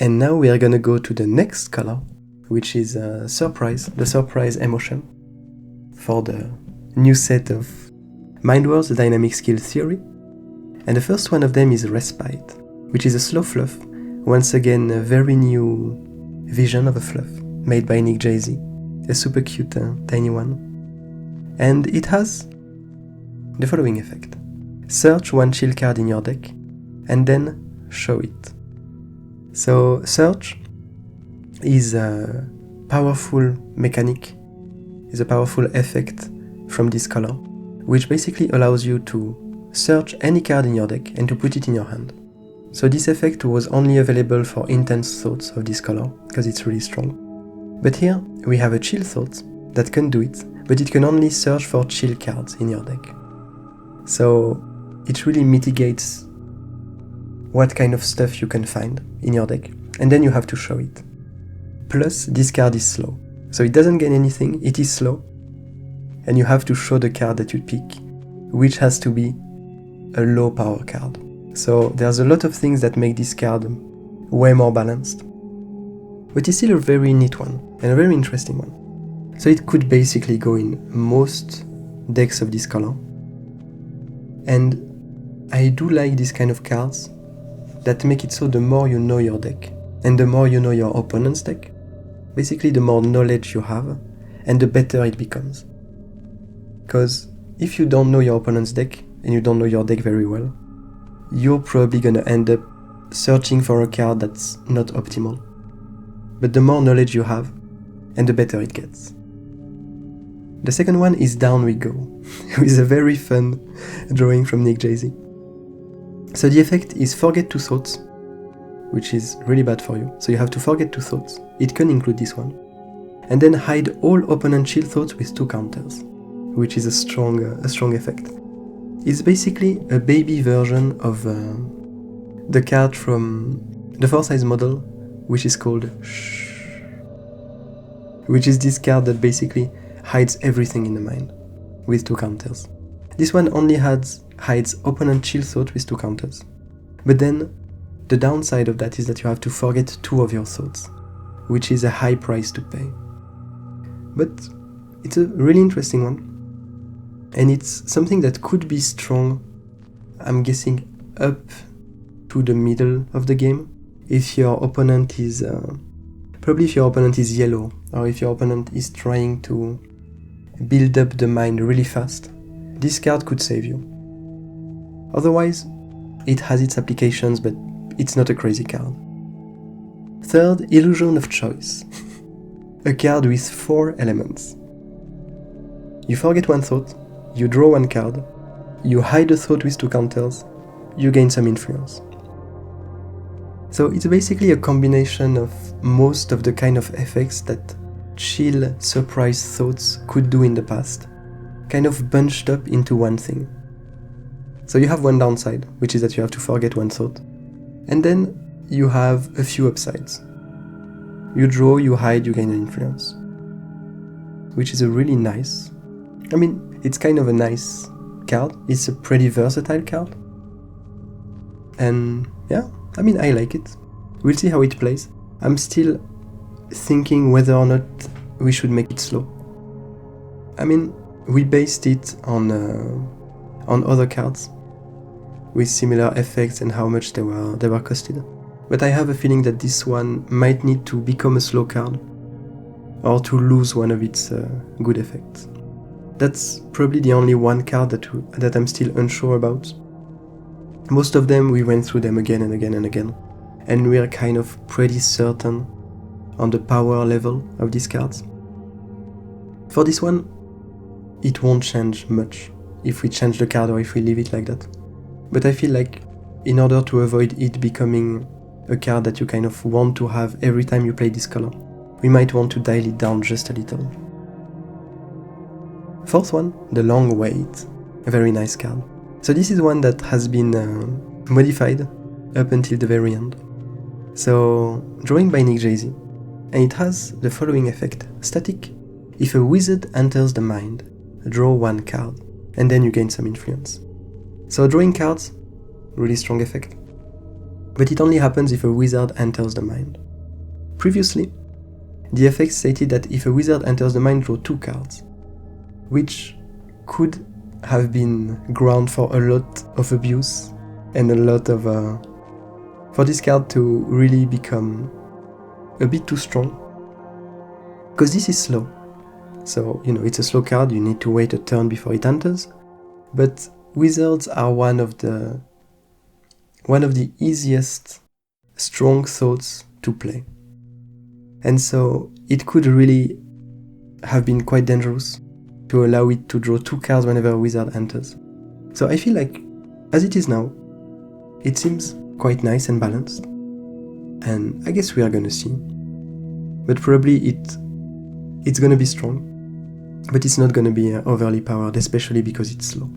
And now we are gonna go to the next color, which is Surprise, the Surprise emotion, for the new set of Mind Words, the Dynamic Skill Theory. And the first one of them is Respite, which is a slow fluff, once again a very new vision of a fluff, made by Nick Jay-Z, a super cute tiny one. And it has the following effect. Search one chill card in your deck, and then show it. So search is a powerful mechanic, is a powerful effect from this color, which basically allows you to search any card in your deck and to put it in your hand. So this effect was only available for intense thoughts of this color, because it's really strong. But here we have a chill thought that can do it, but it can only search for chill cards in your deck. So it really mitigates what kind of stuff you can find in your deck, and then you have to show it. Plus, this card is slow, so it doesn't gain anything, it is slow, and you have to show the card that you pick, which has to be a low power card. So there's a lot of things that make this card way more balanced. But it's still a very neat one, and a very interesting one. So it could basically go in most decks of this color. And I do like this kind of cards that make it so the more you know your deck, and the more you know your opponent's deck, basically the more knowledge you have, and the better it becomes. Because if you don't know your opponent's deck, and you don't know your deck very well, you're probably gonna end up searching for a card that's not optimal. But the more knowledge you have, and the better it gets. The second one is Down We Go, with a very fun drawing from Nick Jay-Z. So the effect is forget 2 thoughts, which is really bad for you. So you have to forget 2 thoughts. It can include this one. And then hide all opponent chill thoughts with 2 counters, which is a strong effect. It's basically a baby version of the card from the 4-size model, which is called Shh, which is this card that basically hides everything in the mind with 2 counters. This one only hides opponent chill thought with 2 counters. But then the downside of that is that you have to forget 2 of your thoughts, which is a high price to pay. But it's a really interesting one. And it's something that could be strong, I'm guessing, up to the middle of the game. If your opponent is, probably if your opponent is yellow, or if your opponent is trying to build up the mind really fast, this card could save you. Otherwise, it has its applications, but it's not a crazy card. Third, Illusion of Choice. A card with 4 elements. You forget 1 thought, you draw 1 card, you hide a thought with 2 counters, you gain some influence. So it's basically a combination of most of the kind of effects that chill surprise thoughts could do in the past, kind of bunched up into one thing. So you have one downside, which is that you have to forget 1 thought, and then you have a few upsides. You draw, you hide, you gain an influence, which is a really nice, it's kind of a nice card. It's a pretty versatile card. And yeah, I like it. We'll see how it plays. I'm still thinking whether or not we should make it slow. We based it on other cards with similar effects and how much they were costed. But I have a feeling that this one might need to become a slow card, or to lose one of its good effects. That's probably the only one card that I'm still unsure about. Most of them, we went through them again and again and again, and we are kind of pretty certain on the power level of these cards. For this one, it won't change much if we change the card or if we leave it like that. But I feel like in order to avoid it becoming a card that you kind of want to have every time you play this color, we might want to dial it down just a little. Fourth one, The Long Wait, a very nice card. So this is one that has been modified up until the very end. So, drawing by Nick Jay-Z, and it has the following effect. Static. If a wizard enters the mind, draw 1 card, and then you gain some influence. So drawing cards, really strong effect. but it only happens if a wizard enters the mind. Previously, the effect stated that if a wizard enters the mind, draw 2 cards, which could have been ground for a lot of abuse and a lot of for this card to really become a bit too strong, because this is slow. So, it's a slow card, you need to wait a turn before it enters, but wizards are one of the easiest strong thoughts to play. And so it could really have been quite dangerous to allow it to draw 2 cards whenever a wizard enters. So I feel like, as it is now, it seems quite nice and balanced. And I guess we are gonna see. But probably it's gonna be strong. But it's not gonna be overly powered, especially because it's slow.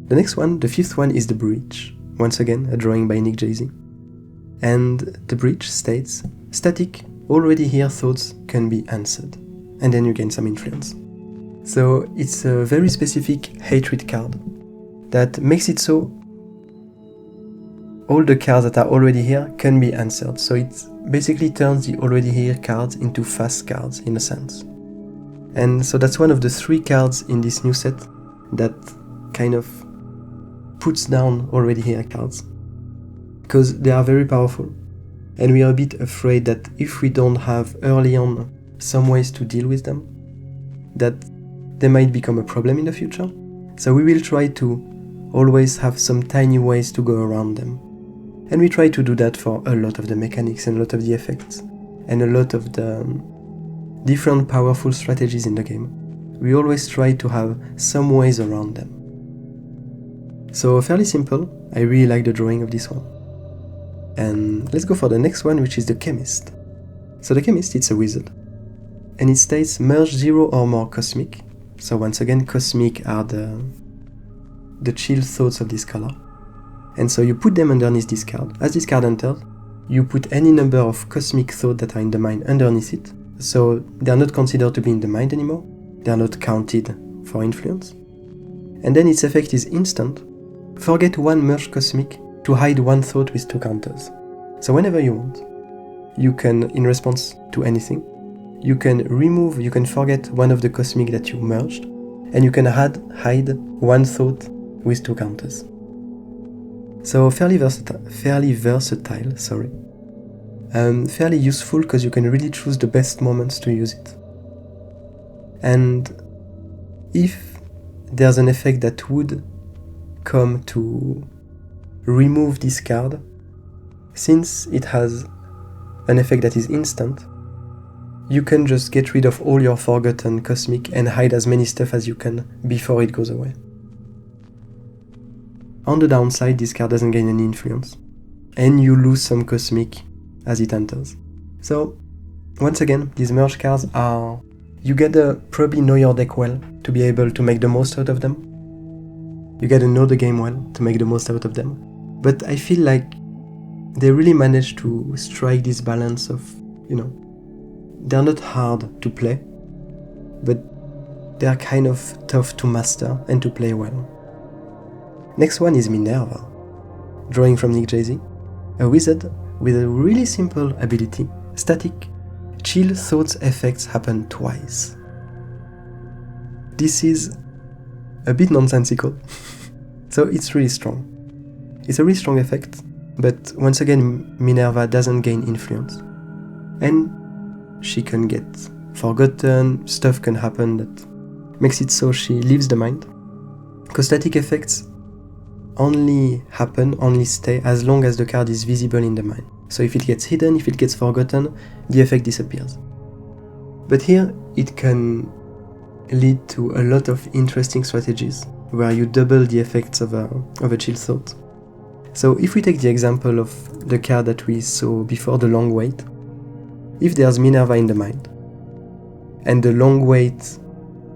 The next one, the 5th one, is the Breach. Once again, a drawing by Nick Jay-Z. And the Breach states, static, already here thoughts can be answered. And then you gain some influence. So it's a very specific hatred card that makes it so all the cards that are already here can be answered. So it basically turns the already here cards into fast cards, in a sense. And so that's one of the 3 cards in this new set that kind of puts down already here cards, because they are very powerful, and we are a bit afraid that if we don't have early on some ways to deal with them, that they might become a problem in the future. So we will try to always have some tiny ways to go around them, and we try to do that for a lot of the mechanics and a lot of the effects and a lot of the different powerful strategies in the game. We always try to have some ways around them. So fairly simple. I really like the drawing of this one. And let's go for the next one, which is the Chemist. So the Chemist, it's a wizard. And it states merge 0 or more cosmic. So once again, cosmic are the chill thoughts of this color. And so you put them underneath this card. As this card enters, you put any number of cosmic thoughts that are in the mind underneath it. So they are not considered to be in the mind anymore. They are not counted for influence. And then its effect is instant. Forget 1 merge cosmic to hide 1 thought with 2 counters. So whenever you want, you can, in response to anything, you can forget one of the cosmic that you merged, and you can hide 1 thought with 2 counters. So fairly versatile, fairly useful, because you can really choose the best moments to use it. And if there's an effect that would come to remove this card, since it has an effect that is instant, you can just get rid of all your forgotten cosmic and hide as many stuff as you can before it goes away. On the downside, this card doesn't gain any influence, and you lose some cosmic as it enters. So, once again, these merge cards are... You gotta probably know your deck well to be able to make the most out of them. You gotta know the game well to make the most out of them. But I feel like they really managed to strike this balance of, they're not hard to play, but they're kind of tough to master and to play well. Next one is Minerva, drawing from Nick Jay-Z, a wizard with a really simple ability, static, chill thoughts effects happen twice. This is a bit nonsensical, so it's really strong. It's a really strong effect, but once again Minerva doesn't gain influence. And she can get forgotten, stuff can happen that makes it so she leaves the mind. Because static effects only stay as long as the card is visible in the mind. So if it gets hidden, if it gets forgotten, the effect disappears. But here it can lead to a lot of interesting strategies where you double the effects of a chill thought. So if we take the example of the card that we saw before, the long wait, if there's Minerva in the mind, and the long wait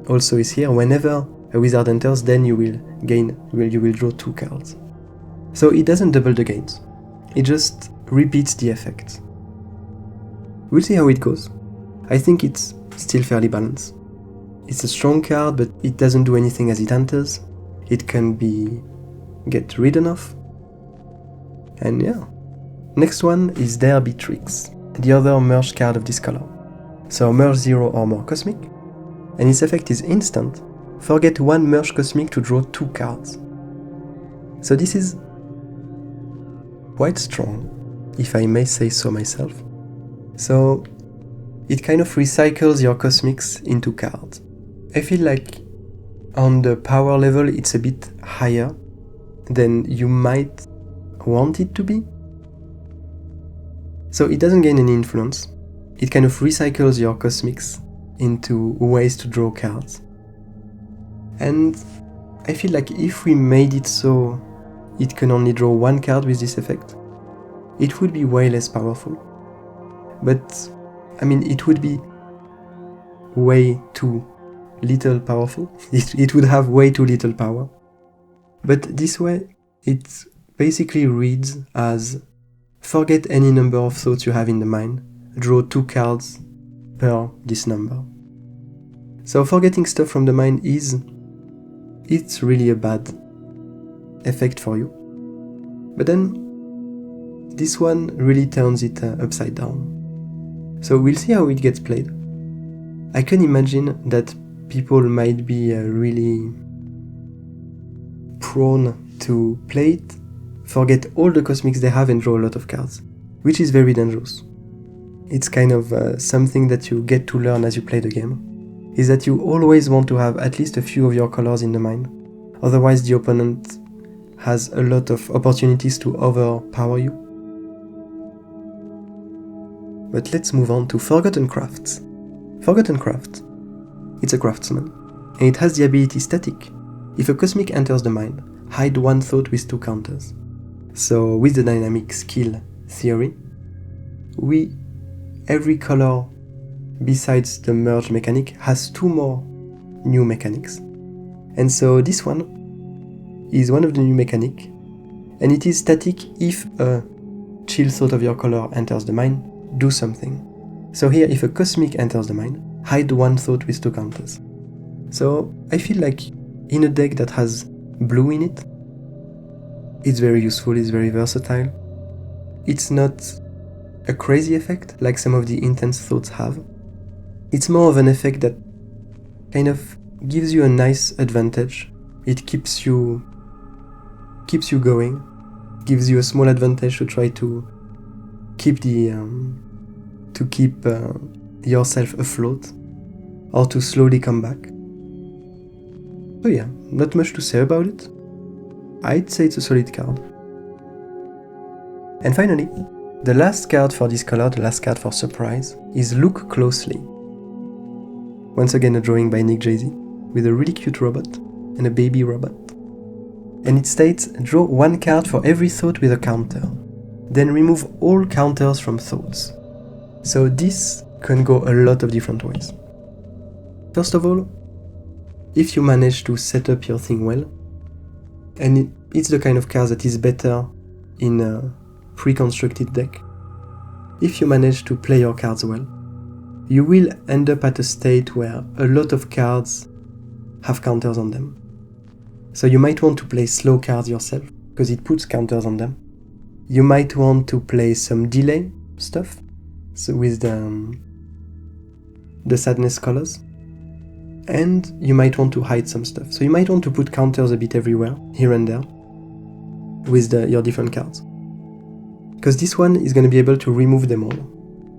also is here, whenever a wizard enters, then you will draw 2 cards. So it doesn't double the gains, it just repeats the effect. We'll see how it goes. I think it's still fairly balanced. It's a strong card, but it doesn't do anything as it enters. It can be get ridden of. And yeah. Next one is There Be Tricks, the other merged card of this color. So merge 0 or more cosmic, and its effect is instant. Forget one merge cosmic to draw 2 cards. So this is quite strong, if I may say so myself. So it kind of recycles your cosmics into cards. I feel like on the power level it's a bit higher than you might want it to be. So it doesn't gain any influence. It kind of recycles your cosmics into ways to draw cards. And I feel like if we made it so it can only draw 1 card with this effect, it would be way less powerful. But, I mean, it would be way too little powerful. It would have way too little power. But this way, it basically reads as forget any number of thoughts you have in the mind, draw 2 cards per this number. So forgetting stuff from the mind it's really a bad effect for you. But then this one really turns it upside down. So we'll see how it gets played. I can imagine that people might be really prone to play it, forget all the cosmics they have and draw a lot of cards, which is very dangerous. It's kind of something that you get to learn as you play the game, is that you always want to have at least a few of your colors in the mind. Otherwise the opponent has a lot of opportunities to overpower you. But let's move on to Forgotten Crafts. Forgotten Craft. It's a craftsman, and it has the ability Static. If a cosmic enters the mind, hide 1 thought with 2 counters. So with the dynamic skill theory, every color besides the merge mechanic has 2 more new mechanics. And so this one is one of the new mechanic, and it is static if a chill thought of your color enters the mind, do something. So here, if a cosmic enters the mind, hide 1 thought with 2 counters. So I feel like in a deck that has blue in it, it's very useful, it's very versatile. It's not a crazy effect like some of the intense thoughts have. It's more of an effect that kind of gives you a nice advantage. It keeps you going, gives you a small advantage to try to keep yourself afloat, or to slowly come back. So yeah, not much to say about it. I'd say it's a solid card. And finally, the last card for this color, the last card for surprise, is Look Closely. Once again a drawing by Nick Jay-Z, with a really cute robot, and a baby robot. And it states, draw 1 card for every thought with a counter. Then remove all counters from thoughts. So this can go a lot of different ways. First of all, if you manage to set up your thing well, and it's the kind of card that is better in a pre-constructed deck, if you manage to play your cards well, you will end up at a state where a lot of cards have counters on them. So you might want to play slow cards yourself, because it puts counters on them. You might want to play some delay stuff, so with the sadness colors. And you might want to hide some stuff. So you might want to put counters a bit everywhere, here and there, with your different cards. Because this one is going to be able to remove them all.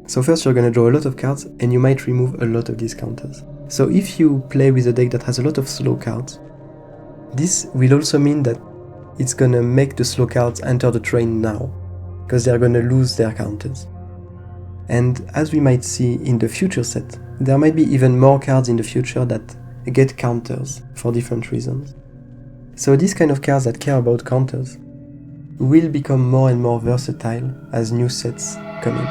So first you're going to draw a lot of cards, and you might remove a lot of these counters. So if you play with a deck that has a lot of slow cards, this will also mean that it's going to make the slow cards enter the train now, because they're going to lose their counters. And as we might see in the future set, there might be even more cards in the future that get counters for different reasons. So these kind of cards that care about counters will become more and more versatile as new sets come in.